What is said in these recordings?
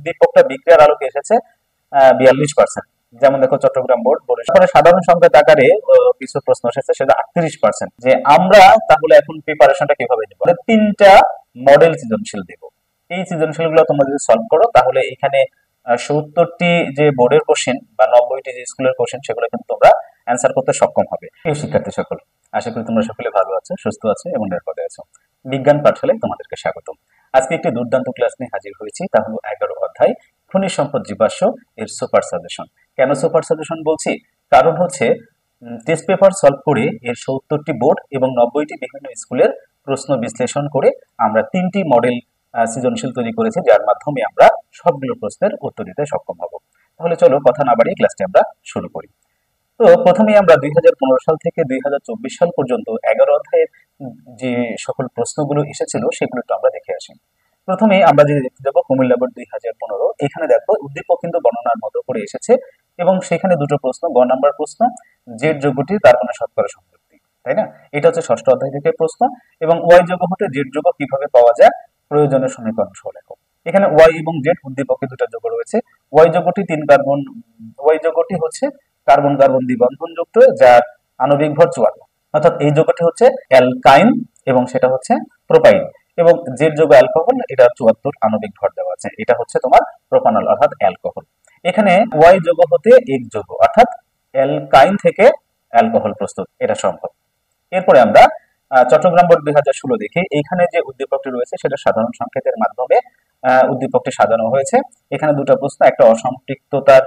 উদ্দীপকটা বিক্রিয়ার আলোকে এসেছে 42%। যেমন দেখো চট্টগ্রাম বোর্ড বলেছে। সাধারণ সংখ্যার আকারে কিছু প্রশ্ন এসেছে, সেটা 38%। যে আমরা তাহলে এখন প্রিপারেশনটা কিভাবে নেব? তিনটা মডেল সৃজনশীল দেব। এই সৃজনশীল গুলো তোমরা যদি সলভ করো তাহলে এখানে 70টি যে বোর্ডের কোশ্চেন বা 90টি যে স্কুলের কোশ্চেন সেগুলো কিন্তু তোমরা অ্যান্সার করতে সক্ষম হবে। এই শিক্ষার্থী সকল, আশা করি তোমরা সকলে ভালো আছো, সুস্থ আছো এবং নিরাপদে আছো। বিজ্ঞান পাঠশালায় তোমাদেরকে স্বাগতম। আজকে একটি দুর্দান্ত ক্লাস নিয়ে হাজির হয়েছি, তা হলো 11 অধ্যায় খনিজ সম্পদ জীবাশ্ম এর সুপার সাজেশন। কেন সুপার সাজেশন বলছি? কারণ হচ্ছে টেস্ট পেপার সলভ করে এর 70টি বোর্ড এবং 90টি বিভিন্ন স্কুলের প্রশ্ন বিশ্লেষণ করে আমরা 3টি মডেল সৃজনশীল তৈরি করেছি, যার মাধ্যমে আমরা সবগুলো প্রশ্নের উত্তর দিতে সক্ষম হব। তাহলে চলো কথা না বাড়িয়ে ক্লাসটি আমরা শুরু করি। তো প্রথমেই আমরা 2015 সাল থেকে 2024 সাল পর্যন্ত 11 অধ্যায়ের যে সকল প্রশ্নগুলো এসেছিল সেগুলো একটু আমরা দেখে আসি। প্রথমে আমরা যে দেখতে যাবো কুমিল্লা বোর্ড 2015। এখানে দেখো উদ্দীপক কিন্তু বর্ণনার মতো করে এসেছে এবং সেখানে দুটো প্রশ্ন। গ নাম্বার প্রশ্ন, জেড যৌগটি কার্বনের শতকরা সংযুক্তি, তাই না? এটা হচ্ছে ষষ্ঠ অধ্যায় থেকে প্রশ্ন। এবং ওয়াই যৌগ হতে জেড যৌগ কিভাবে পাওয়া যায়, প্রয়োজনীয় সমীকরণ সহ লেখো। এখানে ওয়াই এবং জেড উদ্দীপকে দুটো যৌগ রয়েছে। ওয়াই যৌগটি 3 কার্বন, ওয়াই যৌগটি হচ্ছে কার্বন কার্বন দ্বিবন্ধন যুক্ত, যার আণবিক ভর 54, অর্থাৎ এই যৌগটি হচ্ছে অ্যালকাইন এবং সেটা হচ্ছে প্রোপাইন। এবং জেড যৌগ অ্যালকোহল, এটা 74 আণবিক ভর দেওয়া আছে, এটা হচ্ছে তোমার প্রোপানল অর্থাৎ অ্যালকোহল। এখানে ওয়াই যৌগ হতে এক যৌগ অর্থাৎ অ্যালকাইন থেকে অ্যালকোহল প্রস্তুত, এটা সম্ভব। এরপরে আমরা চট্টগ্রাম বোর্ড 2016 দেখি। এখানে যে উদ্দীপকটি রয়েছে সেটা সাধারণ সংকেতের মাধ্যমে উদ্দীপকটি সাজানো হয়েছে। এখানে দুটো প্রশ্ন, একটা অসম্পৃক্ততার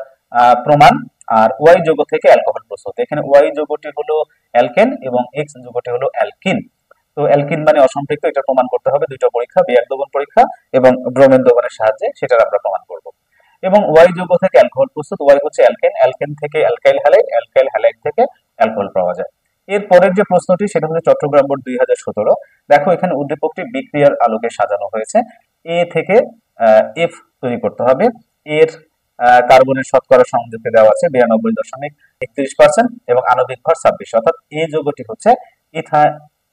প্রমাণ আর ওয়াই যৌগ থেকে অ্যালকোহল প্রস্তুত। এখানে ওয়াই যৌগটি হলো অ্যালকেন এবং এক্স যৌগটি হলো অ্যালকিন। তো অ্যালকিন মানে অসম্পৃক্ত, এটা প্রমাণ করতে হবে দুটো পরীক্ষা, বিয়ার দোবন পরীক্ষা এবং ব্রোমেন দোবনের সাহায্যে সেটা আমরা প্রমাণ করব। এবং ওয়াই যৌগ থেকে অ্যালকোহল প্রস্তুত, ওয়াই হচ্ছে অ্যালকেন, অ্যালকেন থেকে অ্যালকাইল হ্যালাইড, অ্যালকাইল হ্যালাইড থেকে অ্যালকোহল পাওয়া যায়। এর পরের যে প্রশ্নটি সেটা হচ্ছে চট্টগ্রাম বোর্ড 2017। দেখো এখানে উদ্দীপকটি বিক্রিয়ার আলোকে সাজানো হয়েছে। এ থেকে এফ তৈরি করতে হবে। এর কার্বনের শতকরা সংযুক্তি দেওয়া আছে 92.31% এবং আণবিক ভর 26, অর্থাৎ এই যৌগটি হচ্ছে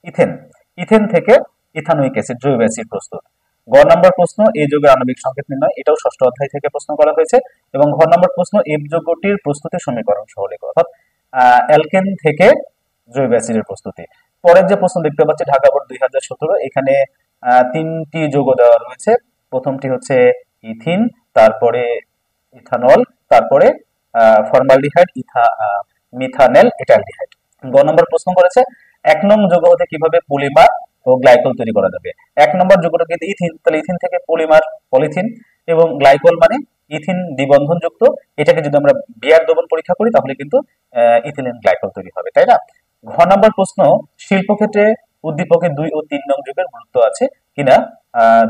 ইথেন। ইথেন থেকে ইথানোয়িক অ্যাসিড, জৈব অ্যাসিড প্রস্তুত। গ নম্বর প্রশ্ন, এই যৌগের আণবিক সংকেত নির্ণয়, এটাও ষষ্ঠ অধ্যায় থেকে প্রশ্ন করা হয়েছে। এবং ঘ নম্বর প্রশ্ন, এফ যৌগটির প্রস্তুতি সমীকরণ সহ লেখো, অর্থাৎ অ্যালকেন থেকে জৈব অ্যাসিডের প্রস্তুতি। পরের যে প্রশ্ন দেখতে পাচ্ছি ঢাকা বোর্ড 2017, এখানে 3টি যৌগ দেওয়া রয়েছে। প্রথমটি হচ্ছে ইথিন, তারপরে ইথানল, তারপরে ফর্মালডিহাইড, মিথানেল এটালডিহাইড। গ নম্বর প্রশ্ন করেছে 1 নং যৌগ হতে কিভাবে পলিমার ও গ্লাইকল তৈরি করা যাবে। 1 নম্বর যৌগটা কিন্তু ইথিন, তাহলে ইথিন থেকে পলিমার পলিথিন এবং গ্লাইকল মানে ইথিন দ্বিবন্ধন যুক্ত। এটাকে যদি আমরা বিয়ার দোবন পরীক্ষা করি তাহলে কিন্তু ইথিলিন গ্লাইকল তৈরি হবে, তাই না? ঘ নম্বর প্রশ্ন, শিল্পক্ষেত্রে উদ্দীপকে 2 ও 3 নং যৌগের গুরুত্ব আছে কিনা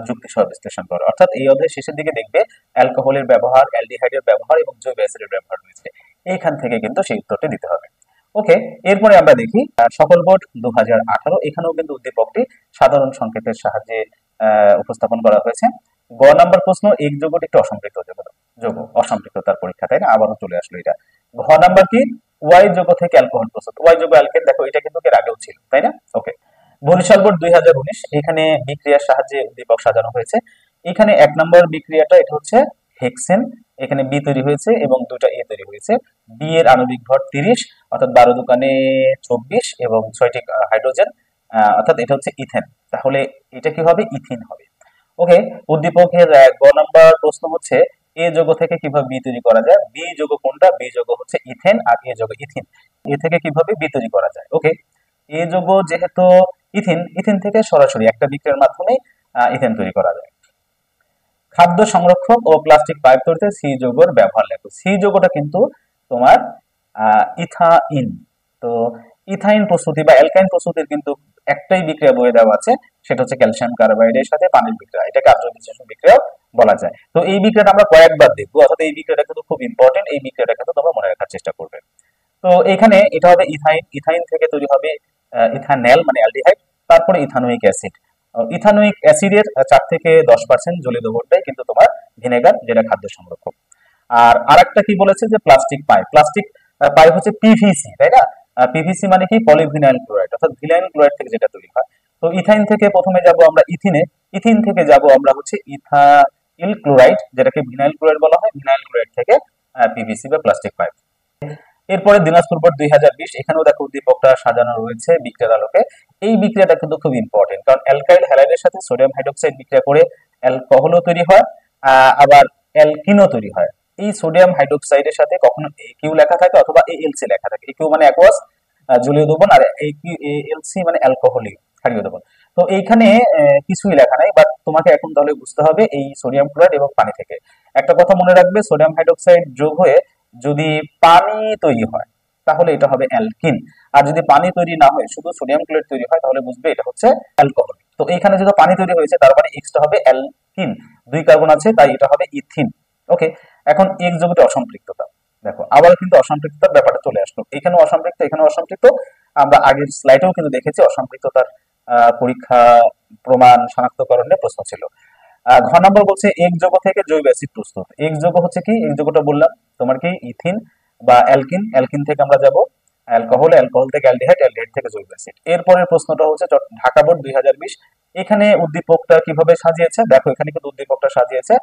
যুক্তি সহ বিশ্লেষণ করো। অর্থাৎ এই অধ্যায়ের শেষের দিকে দেখবে অ্যালকোহলের ব্যবহার, অ্যালডিহাইডের ব্যবহার এবং জৈব অ্যাসিডের ব্যবহার রয়েছে। এইখান থেকে কিন্তু সেই উত্তরটি দিতে হবে। ওকে, এরপরে আমরা দেখি সকল বোর্ড 2018। এখানেও কিন্তু উদ্দীপকটি সাধারণ সংকেতের সাহায্যে উপস্থাপন করা হয়েছে। গ নম্বর প্রশ্ন, এক যৌগটি একটি অসম্পৃক্ত যৌগ, অসম্পৃক্ততার পরীক্ষা, তাই না? আবারও চলে আসলো এটা। ঘ নাম্বার কি, ওয়াই যৌগ থেকে অ্যালকোহল প্রস্তুত, ওয়াই যৌগ অ্যালকেন, দেখো এটা কিন্তু এর আগেও ছিল, তাই না? ওকে। বরিশাল বোর্ড 2019, এখানে বিক্রিয়ার সাহায্যে উদ্দীপক সাজানো হয়েছে। এখানে 1 নম্বর বিক্রিয়াটা এটা হচ্ছে হেক্সেন, এখানে বি তৈরি হয়েছে এবং দুটা এ তৈরি হয়েছে। বি এর আণবিক ভর 30, অর্থাৎ 12 দোকানে 24 এবং 6টি হাইড্রোজেন, অর্থাৎ এটা হচ্ছে ইথেন। তাহলে এটা কি হবে? ইথিন হবে। ওকে, উদ্দীপকের গ নাম্বার প্রশ্ন হচ্ছে এ যৌগ থেকে কিভাবে বি তৈরি করা যায়। বি যৌগ কোনটা? বি যৌগ হচ্ছে ইথেন আর এ যৌগ ইথিন। এ থেকে কিভাবে বি তৈরি করা যায়? ওকে, এ যৌগ যেহেতু ইথিন, ইথিন থেকে সরাসরি একটা বিক্রিয়ার মাধ্যমে ইথেন তৈরি করা যায়। খাদ্য সংরক্ষক ও প্লাস্টিক পাইপ তৈরিতে সি যৌগের ব্যবহার লেখো। সি যৌগটা কিন্তু তোমার ইথাইন। তো ইথাইন প্রস্তুতি বা অ্যালকাইন প্রস্তুতির কিন্তু একটাই বিক্রিয়া বয়ে দেওয়া আছে, সেটা হচ্ছে ক্যালসিয়াম কার্বাইডের সাথে পানির বিক্রিয়া, এটাকে আদ্র বিশ্লেষণ বিক্রিয়া বলা যায়। তো এই বিক্রিয়াটা আমরা কয়েকবার দেখবো, অর্থাৎ এই বিক্রিয়াটা কিন্তু খুব ইম্পর্টেন্ট, এই বিক্রিয়াটা কিন্তু তোমরা মনে রাখার চেষ্টা করবে। তো এখানে এটা হবে ইথাইন, ইথাইন থেকে তৈরি হবে ইথানেল মানে অ্যালডিহাইড, তারপরে ইথানোয়িক অ্যাসিড। ইথানোয়িক অ্যাসিডের 4 থেকে 10% জ্বলিত দ্রবণটাই কিন্তু তোমার ভিনেগার, যেটা খাদ্য সংরক্ষক। আর আরেকটা কি বলেছে যে প্লাস্টিক পাইপ, প্লাস্টিক পাইপ হচ্ছে পিভিসি, তাই না? পিভিসি মানে কি? পলিভিনাইল ক্লোরাইড, অর্থাৎ ভিনাইল ক্লোরাইড থেকে যেটা তৈরি হয়। তো ইথাইন থেকে প্রথমে যাব আমরা ইথিনে, ইথিন থেকে যাব আমরা হচ্ছে ইল ক্লোরাইড, যেটাকে ভিনাইল ক্লোরাইড বলা হয়, ভিনাইল ক্লোরাইড থেকে পিভিসি বা প্লাস্টিক পাইপ। এরপরে দিনাজপুর বোর্ড 2020, এখানেও দেখো উদ্দীপকটা সাজানো রয়েছে বিক্রিয়ার আলোকে। এই বিক্রিয়াটা কিন্তু খুব ইম্পর্টেন্ট, কারণ অ্যালকাইল হ্যালাইডের সাথে সোডিয়াম হাইড্রোক্সাইড বিক্রিয়া করে অ্যালকোহলও তৈরি হয়, আবার অ্যালকিনও তৈরি হয়। এই সোডিয়াম হাইড্রোক্সাইডের সাথে কখনো কিউ লেখা থাকে অথবা এএলসি লেখা থাকে। কিউ মানে অ্যাকোয়াস জলীয় দ্রবণ, আর এএলসি মানে অ্যালকোহলিক ক্ষারীয় দ্রবণ। তো এইখানে কিছুই লেখা নাই, বাট তোমাকে এখন তাহলে বুঝতে হবে এই সোডিয়াম ক্লোরাইড এবং পানি থেকে। একটা কথা মনে রাখবে, সোডিয়াম হাইড্রোক্সাইড যোগ হয়ে যদি পানি তৈরি হয় তাহলে এটা হবে অ্যালকিন, আর যদি পানি তৈরি না হয় শুধু সোডিয়াম ক্লোরাইড তৈরি হয় তাহলে বুঝবে এটা হচ্ছে অ্যালকোহল। তো এইখানে যেহেতু পানি তৈরি হয়েছে তার মানে এক্সটা হবে অ্যালকিন, 2 কার্বন আছে তাই এটা হবে ইথিন। ওকে, এখন এক্স যৌগটি অসম্পৃক্ততা, দেখো আবার কিন্তু অসম্পৃক্ততার ব্যাপারটা চলে আসলো, এখানেও অসম্পৃক্ত এখানেও অসম্পৃক্ত। আমরা আগের স্লাইডেও কিন্তু দেখেছি অসম্পৃক্ততার পরীক্ষা প্রমাণ শনাক্তকরণে প্রশ্ন ছিল। ঘ নম্বর বলছে এক যৌগ থেকে জৈব অ্যাসিড প্রস্তুত। এক যৌগ হচ্ছে কি, এক যৌগটা বললাম তোমার কি ইথিন বা অ্যালকিন, অ্যালকিন থেকে আমরা যাব অ্যালকোহল, অ্যালকোহল থেকে অ্যালডিহাইড, অ্যালডিহাইড থেকে জৈব অ্যাসিড। এরপরের প্রশ্নটা হচ্ছে ঢাকা বোর্ড 2020, এখানে উদ্দীপকটা কিভাবে সাজিয়েছে দেখো, এখানে কিন্তু উদ্দীপকটা সাজিয়েছে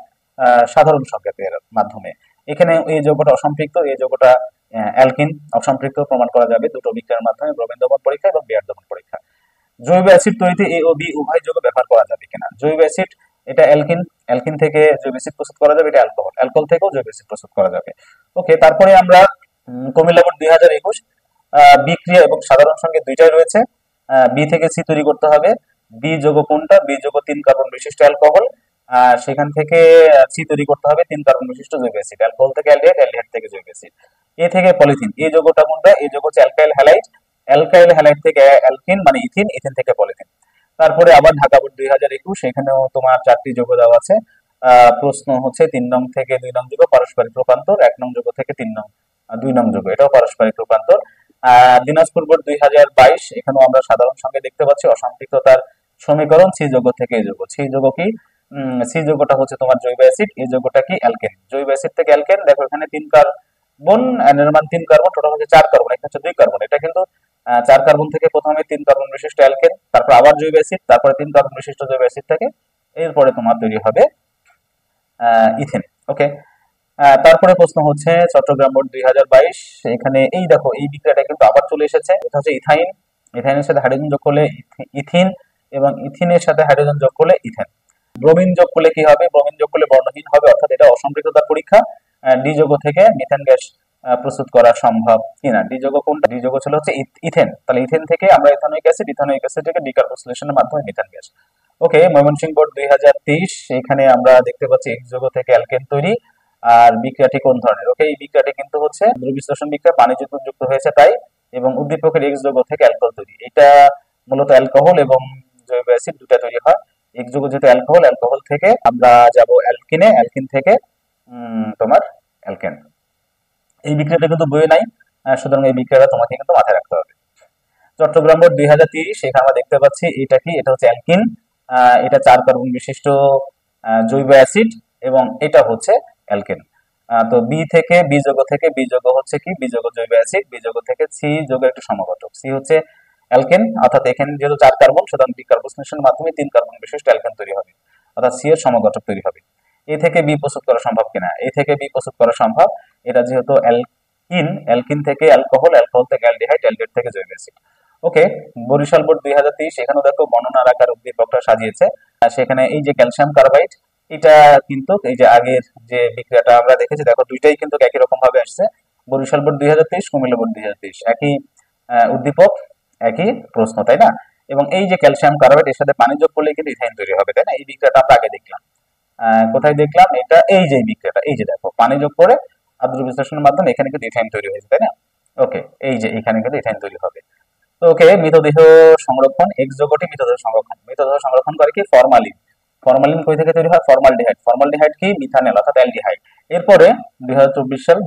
সাধারণ সংকেতের মাধ্যমে। এখানে এই যৌগটা অসম্পৃক্ত, এই যৌগটা অ্যালকিন, অসম্পৃক্ত প্রমাণ করা যাবে দুটো বিক্রিয়ার মাধ্যমে, ব্রোমিন দমন পরীক্ষা এবং বিয়ার দমন পরীক্ষা। জৈব অ্যাসিড তৈরিতে এ ও বি উভয় যৌগ ব্যবহার করা যাবে কিনা। জৈব অ্যাসিড এটা অ্যালকিন, অ্যালকিন থেকে জৈব অ্যাসিড প্রস্তুত করা যাবে, এটা অ্যালকোহল, অ্যালকোহল থেকেও জৈব অ্যাসিড প্রস্তুত করা যাবে। ওকে, তারপরে আমরা কুমিল্লা বোর্ড 2021, বিক্রিয়া এবং সাধারণ সংকেত দুইটাই রয়েছে। বি থেকে সি তৈরি করতে হবে। বি যৌগ কোনটা, বি যৌগ 3 কার্বন বিশিষ্ট অ্যালকোহল, সেখান থেকে সি তৈরি করতে হবে 3 কার্বন বিশিষ্ট জৈব অ্যাসিড, অ্যালকোহল থেকে অ্যালডিহাইড, অ্যালডিহাইড থেকে জৈব অ্যাসিড। এ থেকে পলিথিন, এই যৌগটা কোনটা, এই যৌগ হচ্ছে অ্যালকাইল হ্যালাইড, অ্যালকাইল হ্যালাইড থেকে অ্যালকিন মানে ইথিন, ইথিন থেকে পলিথিন। তারপরে আবার ঢাকা বোর্ড 2021, এখানেও তোমার 4টি যৌগ দেওয়া আছে। প্রশ্ন হচ্ছে 3 নং থেকে 2 নং যৌগ পারস্পরিক রূপান্তর, 1 নং যৌগ থেকে 2 নং যৌগ, এটাও পারস্পরিক রূপান্তর। দিনাজপুর বোর্ড 2022, এখানেও আমরা সাধারণ সঙ্গে দেখতে পাচ্ছি অসম্পৃক্ততার সমীকরণ সি যৌগ থেকে এই যৌগ। সি যৌগ কি, সি যৌগটা হচ্ছে তোমার জৈব অ্যাসিড, এই যৌগটা কি অ্যালকেন, জৈব অ্যাসিড থেকে অ্যালকেন। দেখো এখানে 3 কার্বন, এর মান 3 কার্বন, টোটাল হচ্ছে 4 কার্বন, এখানে হচ্ছে 2 কার্বন। এটা কিন্তু 4 কার্বন থেকে প্রথমে 3 কার্বন বিশিষ্ট অ্যালকেন, তারপর আবার জৈব অ্যাসিড, তারপরে 3 কার্বন বিশিষ্ট জৈব অ্যাসিড থেকে, এরপরে তোমার তৈরি হবে ইথেন। ওকে, তারপরে প্রশ্ন হচ্ছে চট্টগ্রাম বোর্ড 2022, এখানে এই দেখো এই বিক্রিয়াটা কিন্তু আবার চলে এসেছে, এটা হচ্ছে ইথাইন, ইথাইনের সাথে হাইড্রোজেন যোগ করলে ইথিন, এবং ইথিনের সাথে হাইড্রোজেন যোগ করলে ইথেন। ব্রোমিন যোগ করলে কি হবে, ব্রোমিন যোগ করলে বর্ণহীন হবে, অর্থাৎ এটা অসম্পৃক্ততার পরীক্ষা। ডি যৌগ থেকে মিথেন গ্যাস প্রস্তুত করা সম্ভব কিনা। ডি যৌগ কোনটা, ডি যৌগ ছিল হচ্ছে ইথেন, তাহলে ইথেন থেকে আমরা ইথানোয়িক অ্যাসিড, ইথানোয়িক অ্যাসিড থেকে ডিকার্বক্সিলেশনের মাধ্যমে মিথেন গ্যাস। ওকে, ময়মনসিংহ বোর্ড 2023, এখানে আমরা দেখতে পাচ্ছি এক্স যৌগ থেকে অ্যালকেন তৈরি, আর বিক্রিয়াটি কোন ধরনের। ওকে, এই বিক্রিয়াটি কিন্তু হচ্ছে বিশ্লেষণ বিক্রিয়া, পানি যুক্ত হয়েছে তাই, এবং উদ্দীপকের এক্স যৌগ থেকে অ্যালকোহল তৈরি, এটা মূলত অ্যালকোহল এবং জৈব অ্যাসিড দুটো তৈরি হয়। এক যৌগ যেহেতু অ্যালকোহল, অ্যালকোহল থেকে আমরা যাব অ্যালকিনে, অ্যালকিন থেকে তোমার অ্যালকেন। এই বিক্রিয়াটা কিন্তু বইয়ে নাই, সুতরাং এই বিক্রিয়াটা তোমাকে কিন্তু মাথায় রাখতে হবে। চট্টগ্রাম বোর্ড 2023, এখানে আমরা দেখতে পাচ্ছি এটা কি, এটা হচ্ছে অ্যালকিন, এটা 4 কার্বন বিশিষ্ট জৈব অ্যাসিড, এবং এটা হচ্ছে অ্যালকেন। তো বি থেকে বি যৌগ থেকে, বি যৌগ হচ্ছে কি, বি যৌগ জৈব অ্যাসিড, বি যৌগ থেকে সি যৌগের একটি সমঘটক, সি হচ্ছে অ্যালকেন, অর্থাৎ এখানে যেহেতু 4 কার্বন সুতরাং ডিকার্বক্সিলেশনের মাধ্যমে 3 কার্বন বিশিষ্ট অ্যালকেন তৈরি হবে, অর্থাৎ সি এর সমঘটক তৈরি হবে। এ থেকে বি প্রস্তুত করা সম্ভব কিনা, এ থেকে বি প্রস্তুত করা সম্ভব, এটা যেহেতু অ্যালকিন, অ্যালকিন থেকে অ্যালকোহল, অ্যালকোহল থেকে অ্যালডিহাইড, অ্যালডিহাইড থেকে জৈব অ্যাসিড। ওকে, বরিশাল বোর্ড 2023, এখানেও দেখো বর্ণনার আকার উদ্দীপকটা সাজিয়েছে। সেখানে এই যে ক্যালসিয়াম কার্বাইড, এটা কিন্তু এই যে আগের যে বিক্রিয়াটা আমরা দেখেছি দেখো দুইটাই কিন্তু একই রকম ভাবে আসছে। বরিশাল বোর্ড 2023, কুমিল্লা বোর্ড 2023, একই উদ্দীপক, একই প্রশ্ন, তাই না। এবং এই যে ক্যালসিয়াম কার্বাইড এর সাথে পানি যোগ করলে কিন্তু ইথাইন তৈরি হবে, তাই না। এই বিক্রিয়াটা আমরা আগে দেখলাম, কোথায় দেখলাম, এটা এই যে বিক্রিয়াটা, এই যে দেখো পানি যোগ করে আদ্র বিশ্লেষণের মাধ্যমে এখানে কিন্তু ইথাইন তৈরি হয়েছে, তাই না। ওকে, এই যে এখানে কিন্তু ইথাইন তৈরি হবে। তো ওকে, মৃতদেহ সংরক্ষণ, এক্স যৌগটি মৃতদেহ সংরক্ষণ, মৃতদেহ সংরক্ষণ করে কি, ফরমালিন। ফরমালিন কই থেকে তৈরি হয়, ফর্মালডিহাইড, ফর্মালডিহাইড কি, মিথানেল অর্থাৎ অ্যালডিহাইড। এরপরে 2024 সাল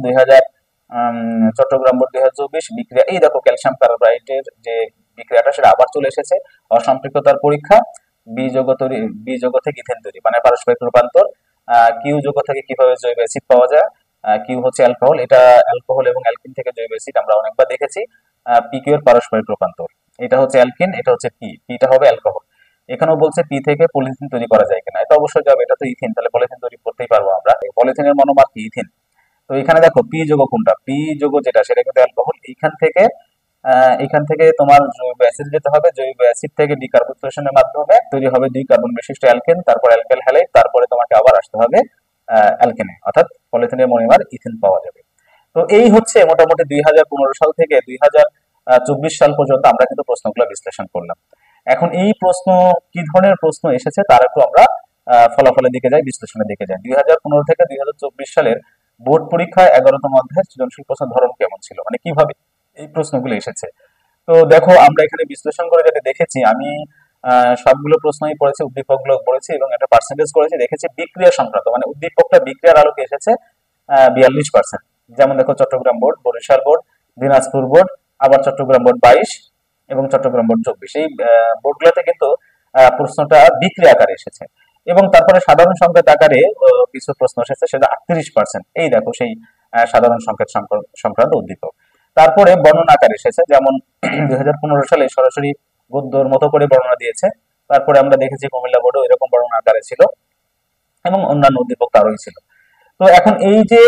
চট্টগ্রাম বোর্ড 2024 বিক্রিয়া, এই দেখো ক্যালসিয়াম কার্বাইডের যে বিক্রিয়াটা সেটা আবার চলে এসেছে, অসম্পৃক্ততার পরীক্ষা। বি যৌগ থেকে ইথেন তৈরি মানে পারস্পরিক রূপান্তর। কিউ যৌগ থেকে কিভাবে জৈব অ্যাসিড পাওয়া যায়, কিউ হচ্ছে অ্যালকোহল, এটা অ্যালকোহল এবং অ্যালকিন থেকে জৈব অ্যাসিড আমরা অনেকবার দেখেছি। পি কিউ এর পারস্পরিক রূপান্তর, এটা হচ্ছে অ্যালকিন, এটা হচ্ছে পি, পিটা হবে অ্যালকোহল। এখানেও বলছে পি থেকে পলিথিন তৈরি করা যায় কিনা, এটা অবশ্যই যাবে, এটা তো ইথিন, তাহলে পলিথিন তৈরি করতেই পারবো আমরা। পলিথিনের মনোমার কি ইথিন। তো এখানে দেখো পি যৌগ কোনটা, পি যৌগ যেটা সেটা কিন্তু অ্যালকোহল। এখান থেকে তোমার জৈব অ্যাসিড যেতে হবে, জৈব অ্যাসিড থেকে ডিকার্বক্সিলেশনের মাধ্যমে তৈরি হবে 2 কার্বন বিশিষ্ট অ্যালকেন, তারপর অ্যালকাইল হ্যালাইড, তারপরে তোমাকে আবার আসতে হবে অ্যালকেনে, অর্থাৎ পলিথিনের মনোমার ইথিন পাওয়া যাবে। তো এই হচ্ছে মোটামুটি 2015 সাল থেকে 2024 সাল পর্যন্ত আমরা কিন্তু প্রশ্নগুলো বিশ্লেষণ করলাম। এখন এই প্রশ্ন কি ধরনের প্রশ্ন এসেছে তার একটু আমরা ফলাফলের দিকে যাই, বিশ্লেষণের দিকে যাই। 2015 থেকে 2024 সালের বোর্ড পরীক্ষায় 11তম অধ্যায়ের সৃজনশীল প্রশ্নের ধরন কেমন ছিল, মানে কিভাবে এই প্রশ্নগুলো এসেছে। তো দেখো আমরা এখানে বিশ্লেষণ করে যেটা দেখেছি, আমি সবগুলো প্রশ্নই পড়েছি, উদ্দীপকগুলো পড়েছি এবং একটা পার্সেন্টেজ করেছি, দেখেছি বিক্রিয়া সংক্রান্ত, মানে উদ্দীপকটা বিক্রিয়ার আলোকে এসেছে 42%। যেমন দেখো Chattogram board, Barishal board, Dinajpur board, আবার চট্টগ্রাম বোর্ড 22 এবং চট্টগ্রাম বোর্ড 24, এই বোর্ডগুলোতে কিন্তু প্রশ্নটা বিক্রিয়া আকারে এসেছে। এবং তারপরে সাধারণ সংখ্যাত আকারে কিছু প্রশ্ন এসেছে, সেটা 38%। এই দেখো সেই সাধারণ সংখ্যাত সংক্রান্ত উদ্দীপক। তারপরে বর্ণনা আকারে এসেছে, যেমন 2015 সালে সরাসরি গদ্যর মতো করে বর্ণনা দিয়েছে। তারপরে আমরা দেখেছি কুমিল্লা বোর্ডও এরকম বর্ণনা আকারে ছিল এবং অন্যান্য উদ্দীপক আরোই ছিল। তো এখন এই যে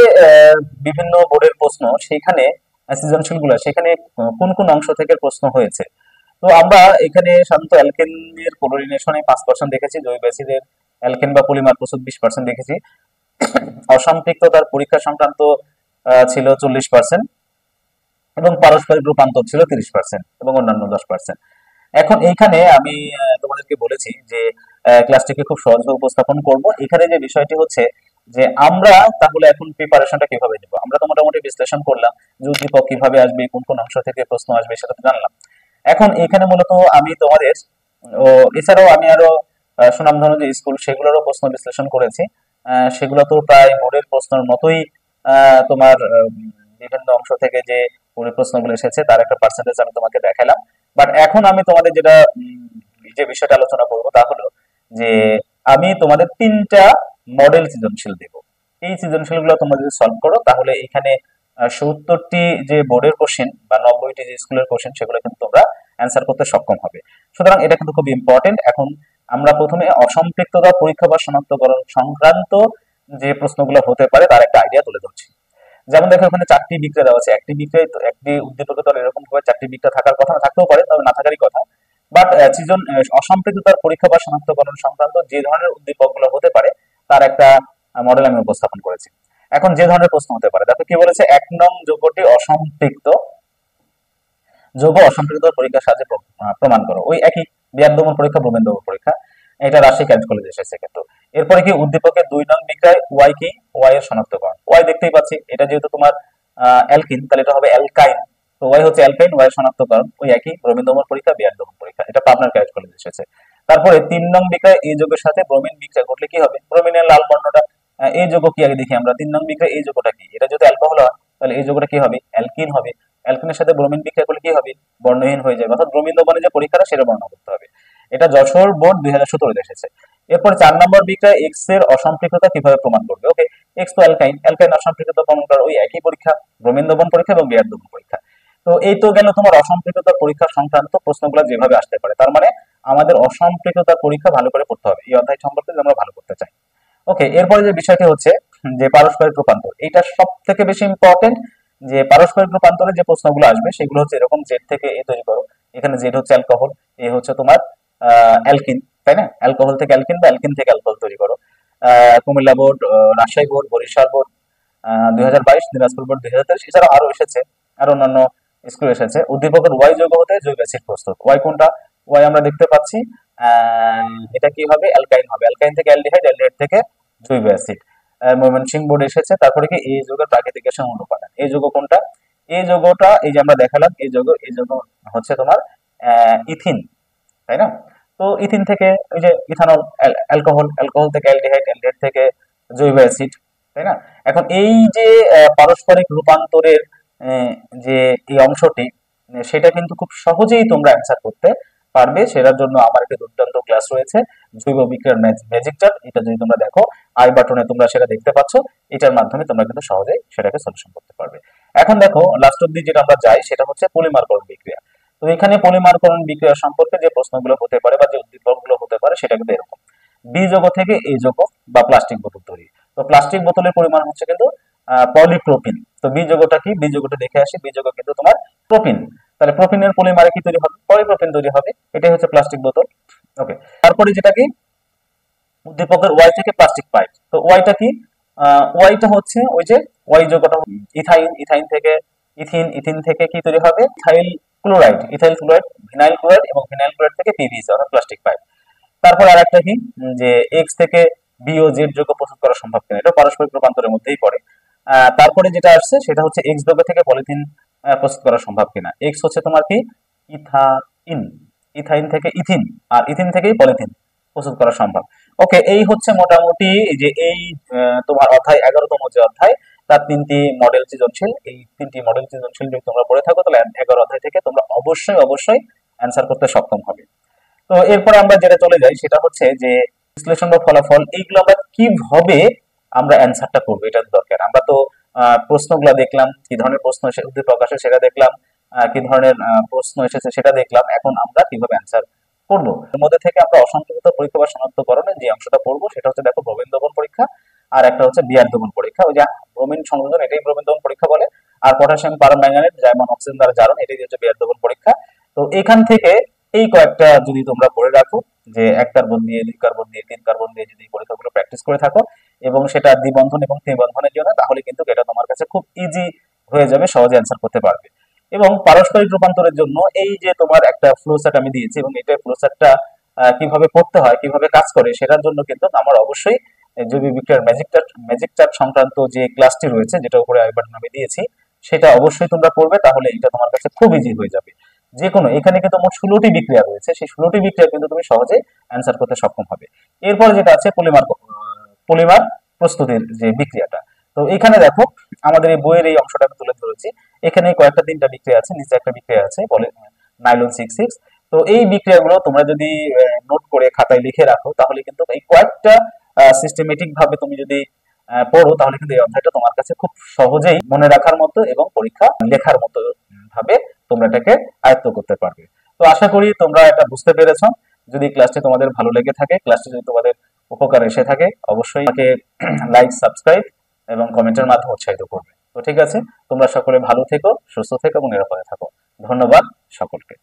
বিভিন্ন বোর্ডের প্রশ্ন, সেখানে সৃজনশীল গুলা, সেখানে কোন কোন অংশ থেকে প্রশ্ন হয়েছে। তো আমরা এখানে সাধারণত অ্যালকেনের ক্লোরিনেশনে 5% দেখেছি, জৈব অ্যাসিডের অ্যালকেন বা পলিমার প্রস্তুত 20% দেখেছি, অসম্পৃক্ততার পরীক্ষা সংক্রান্ত ছিল 40% এবং পারস্পরিক রূপান্তর ছিল 30% এবং অন্যান্য 10%। এখন এইখানে আমি তোমাদেরকে বলেছি যে ক্লাসটিকে খুব সহজভাবে উপস্থাপন করব। এখানে যে বিষয়টি হচ্ছে যে আমরা তাহলে এখন প্রিপারেশনটা কিভাবে নেব। আমরা তো মোটামুটি বিশ্লেষণ করলাম যে উদ্দীপক কিভাবে আসবে, কোন কোন অংশ থেকে প্রশ্ন আসবে, সেটা তো জানলাম। এখন এখানে মূলত আমি তোমাদের এছাড়াও আমি আরো সুনামধন্য যে স্কুল সেগুলোরও প্রশ্ন বিশ্লেষণ করেছি। সেগুলো তো প্রায় বোর্ডের প্রশ্নের মতোই তোমার বিভিন্ন অংশ থেকে যে প্রশ্নগুলো এসেছে তার একটা পার্সেন্টেজ আমি তোমাকে দেখালাম। বাট এখন আমি তোমাদের যেটা যে বিষয়টা আলোচনা করবো তা হলো যে আমি তোমাদের 3টা মডেল সৃজনশীল দেব। এই সৃজনশীল গুলো তোমরা যদি সলভ করো তাহলে এখানে 70টি যে বোর্ডের কোশ্চেন বা 90টি যে স্কুলের কোশ্চেন সেগুলো কিন্তু তোমরা অ্যান্সার করতে সক্ষম হবে। সুতরাং এটা কিন্তু খুব ইম্পর্টেন্ট। এখন আমরা প্রথমে অসম্পৃক্ততা পরীক্ষা বা শনাক্তকরণ সংক্রান্ত যে প্রশ্নগুলো হতে পারে তার একটা আইডিয়া তুলে ধরছি। যেমন দেখো এখানে 4টি বিক্রিয়া দেওয়া আছে, একটি উদ্দীপকে তো এরকম ভাবে 4টি বিক্রিয়া থাকার কথা না, থাকতেও পারে, তবে না থাকারই কথা। বাট সৃজন অসম্পৃক্ততার পরীক্ষা বা শনাক্তকরণ সংক্রান্ত যে ধরনের উদ্দীপকগুলো হতে পারে তার একটা মডেল আমি উপস্থাপন করেছি। এখন যে ধরনের প্রশ্ন হতে পারে, দেখো কি বলেছে, 1 নং যোগ্যটি অসম্পৃক্ত পরীক্ষার সাহায্যে প্রমাণ করো। ওই একই বিয়ার দমন পরীক্ষা, ব্রোমেন দমন পরীক্ষা, এটা রাজশাহী ক্যাডেট কলেজে এসেছে। কিন্তু এরপরে কি উদ্দীপকের 2 নং বিক্রিয়ায় ওয়াই কি, ওয়াই এর শনাক্তকরণ। ওয়াই দেখতেই পাচ্ছি, এটা যেহেতু তোমার অ্যালকিন, তাহলে এটা হবে অ্যালকাইন। তো ওয়াই হচ্ছে অ্যালকাইন, ওয়াই এর শনাক্তকরণ ওই একই ব্রোমিন দমন পরীক্ষা, বিয়ার দমন পরীক্ষা, এটা পাবনার ক্যাডেট কলেজে এসেছে। তারপরে 3 নং বিক্রিয়ায় এই যৌগের সাথে ব্রোমিন বিক্রিয়া ঘটলে কি হবে, ব্রোমিনের লাল বর্ণটা, এই যৌগ কি আগে দেখি আমরা। 3 নং বিক্রিয়ায় এই যৌগটা কি, এটা যদি অ্যালকোহল হয় তাহলে এই যৌগটা কি হবে, অ্যালকিন হবে। অ্যালকিনের সাথে ব্রোমিন বিক্রিয়া করলে কি হবে, বর্ণহীন হয়ে যাবে, অর্থাৎ ব্রোমিন দমনের যে পরীক্ষাটা সেটা বর্ণনা করতে হবে। এটা যশোর বোর্ড 2017 এসেছে। এরপর 4 নম্বর বিক্রিয়া এক্স এর অসম্পৃক্ততা কিভাবে প্রমাণ করবে। ওকে, এক্স তো অ্যালকাইন, অ্যালকাইন অসম্পৃক্ততা প্রমাণ করার ওই একই পরীক্ষা, ব্রোমিন দমন পরীক্ষা এবং বিয়ার দমন পরীক্ষা। তো এই তো গেল তোমার অসম্পৃক্ততার পরীক্ষা সংক্রান্ত প্রশ্নগুলো যেভাবে আসতে পারে। তার মানে আমাদের অসম্পৃক্ততার পরীক্ষা ভালো করে পড়তে হবে এই অধ্যায় সম্পর্কে যদি আমরা ভালো করতে চাই। ওকে, এরপরে যে বিষয়টি হচ্ছে যে পারস্পরিক রূপান্তর, এটা সব থেকে বেশি ইম্পর্টেন্ট। যে পারস্পরিক রূপান্তরে যে প্রশ্নগুলো আসবে সেগুলো হচ্ছে এরকম, জেড থেকে এ তৈরি করো। এখানে জেড হচ্ছে অ্যালকোহল, এ হচ্ছে তোমার অ্যালকিন, তাই না, অ্যালকোহল থেকে অ্যালকিন বা অ্যালকিন থেকে অ্যালকোহল তৈরি করো। Cumilla board, Rajshahi board, Barishal board 2022, Dinajpur board 2023, এছাড়াও আরো এসেছে, আর অন্যান্য স্কুল এসেছে। উদ্দীপকের ওয়াই যৌগ হতে জৈব অ্যাসিড প্রস্তুত। ওয়াই কোনটা, ওয়াই আমরা দেখতে পাচ্ছি, এটা কি হবে, অ্যালকাইন হবে, অ্যালকাইন থেকে অ্যালডিহাইড, অ্যালডিহাইড থেকে জৈব অ্যাসিড। ময়মনসিংহ বোর্ড এসেছে। তারপরে কি এই যৌগের প্রাকৃতিক গ্যাসের মূল উপাদান, এই যৌগ কোনটা, এই যৌগটা এই যে আমরা দেখালাম, এই যৌগ হচ্ছে তোমার ইথিন, তাই না। তো ইথিন থেকে ওই যে ইথানল, অ্যালকোহল, অ্যালকোহল থেকে অ্যালডিহাইড, অ্যালডিহাইড থেকে জৈব অ্যাসিড, তাই না। এখন এই যে পারস্পরিক রূপান্তরের যে এই অংশটি, সেটা কিন্তু খুব সহজেই তোমরা অ্যান্সার করতে পারবে। সেটার জন্য আমার একটা দুর্দান্ত ক্লাস রয়েছে, জৈব বিক্রিয়ার ম্যাজিক চার্ট। এটা যদি তোমরা দেখো, আই বাটনে তোমরা সেটা দেখতে পাচ্ছ, এটার মাধ্যমে তোমরা কিন্তু সহজেই সেটাকে সলিউশন করতে পারবে। এখন দেখো লাস্ট অব্দি যেটা আমরা যাই সেটা হচ্ছে পলিমারকরণ বিক্রিয়া। তো এখানে পলিমারকরণ বিক্রিয়া সম্পর্কে যে প্রশ্নগুলো হতে পারে বা যে উদ্দীপকগুলো হতে পারে সেটা কিন্তু এরকম, বি যৌগ থেকে এ যৌগ বা প্লাস্টিক বোতল তৈরি। তো প্লাস্টিক বোতলের পরিমাণ হচ্ছে কিন্তু পলিপ্রোপিন। তো বি যৌগটা কি, বি যৌগটা দেখে আসি, বি যৌগ কিন্তু তোমার প্রোপিন। তাহলে প্রোপিনের পলিমারে কি তৈরি হবে, পলিপ্রোপিন তৈরি হবে। এটাই হচ্ছে প্লাস্টিক বোতল। ওকে, তারপরে যেটা কি উদ্দীপকের ওয়াই থেকে প্লাস্টিক পাইপ। তো ওয়াইটা কি, ওয়াইটা হচ্ছে ওই যে ওয়াই যৌগটা ইথাইন, ইথাইন থেকে ইথিন, ইথিন থেকে কি তৈরি হবে ethyl chloride, ethyl chloride, vinyl chloride এবং ভিনাইল ক্লোরাইড থেকে পিভিসি অর্থাৎ প্লাস্টিক পাইপ। তারপর আরেকটা কি যে এক্স থেকে বি ও জেড যৌগ প্রস্তুত করা সম্ভব কিনা, এটা পারস্পরিক রূপান্তরের মধ্যেই পড়ে। তারপরে যেটা আসছে সেটা হচ্ছে এক্স যৌগ থেকে পলিথিন প্রস্তুত করা সম্ভব কিনা। এক্স হচ্ছে তোমার কি ইথাইন, ইথাইন থেকে ইথিন, আর ইথিন থেকেই পলিথিন প্রস্তুত করা সম্ভব। ওকে, এই হচ্ছে মোটামুটি যে এই তোমার অধ্যায় 11তম যে অধ্যায় তার তিনটি মডেল সৃজনশীল। এই তিনটি মডেল সৃজনশীল যদি তোমরা পড়ে থাকো তাহলে 11 অধ্যায় থেকে তোমরা অবশ্যই অবশ্যই অ্যান্সার করতে সক্ষম হবে। তো এরপরে আমরা যেটা চলে যাই সেটা হচ্ছে যে বিশ্লেষণ বা ফলাফল, এইগুলো আমরা কিভাবে আমরা অ্যান্সারটা করবো এটা দরকার। আমরা তো প্রশ্নগুলো দেখলাম, কি ধরনের প্রশ্ন এসে উদ্দীপক আসে সেটা দেখলাম, কি ধরনের প্রশ্ন এসেছে সেটা দেখলাম, এখন আমরা কিভাবে অ্যান্সার করবো। এর মধ্যে থেকে আমরা অসংখ্যিত পরীক্ষা বা শনাক্তকরণের যে অংশটা পড়বো সেটা হচ্ছে দেখো ব্রোমিন দমন পরীক্ষা, আর একটা হচ্ছে বিয়ার দমন পরীক্ষা। ওই যে ব্রোমিন সংযোজন এটাই ব্রোমিন দমন পরীক্ষা বলে, আর পটাশিয়াম পারম্যাঙ্গানেট জাইমন অক্সিজেন দ্বারা জারণ এটাই হচ্ছে বিয়ার দমন পরীক্ষা। তো এখান থেকে এই কয়েকটা যদি তোমরা পড়ে রাখো, যে 1 কার্বন দিয়ে 2 কার্বন দিয়ে 3 কার্বন দিয়ে যদি পরীক্ষাগুলো প্র্যাকটিস করে থাকো এবং সেটা দ্বিবন্ধন এবং ত্রিবন্ধনের জন্য, তাহলে কিন্তু এটা তোমার কাছে খুব ইজি হয়ে যাবে, সহজে অ্যান্সার করতে পারবে। এবং পারস্পরিক রূপান্তরের জন্য এই যে তোমার একটা ফ্লো চার্ট আমি দিয়েছি এবং এটা ফ্লো চার্টটা কিভাবে করতে হয়, কিভাবে কাজ করে, সেটার জন্য কিন্তু আমার অবশ্যই জৈবিক বিক্রিয়ার ম্যাজিক চার্ট সংক্রান্ত যে ক্লাসটি রয়েছে, যেটা উপরে আই বাটন আমি দিয়েছি, সেটা অবশ্যই তোমরা করবে, তাহলে এটা তোমার কাছে খুব ইজি হয়ে যাবে। যে কোনো এখানে কিন্তু মোট 16টি বিক্রিয়া রয়েছে, সেই 16টি বিক্রিয়া কিন্তু তুমি সহজে অ্যান্সার করতে সক্ষম হবে। এরপর যেটা আছে পলিমার প্রস্তুতির যে বিক্রিয়াটা। তো এখানে দেখো আমাদের এই বইয়ের এই অংশটা আমি তুলে ধরেছি। এখানে কয়েকটা 3টা বিক্রিয়া আছে, নিচে একটা বিক্রিয়া আছে বলে নাইলন 66। তো এই বিক্রিয়াগুলো তোমরা যদি নোট করে খাতায় লিখে রাখো, তাহলে কিন্তু এই কয়েকটা সিস্টেমেটিক ভাবে তুমি যদি পড়ো, তাহলে কিন্তু এই অধ্যায়টা তোমার কাছে খুব সহজেই মনে রাখার মতো এবং পরীক্ষা লেখার মতো ভাবে তোমরা এটাকে আয়ত্ত করতে পারবে। তো আশা করি তোমরা এটা বুঝতে পেরেছো। যদি ক্লাসটি তোমাদের ভালো লেগে থাকে, ক্লাসটি যদি তোমাদের উপকার এসে থাকে, অবশ্যই আমাকে লাইক, সাবস্ক্রাইব এবং কমেন্টের মাধ্যমে উৎসাহিত করবে। তো ঠিক আছে, তোমরা সকলে ভালো থেকো, সুস্থ থেকো এবং নিরাপদে থাকো। ধন্যবাদ সকলকে।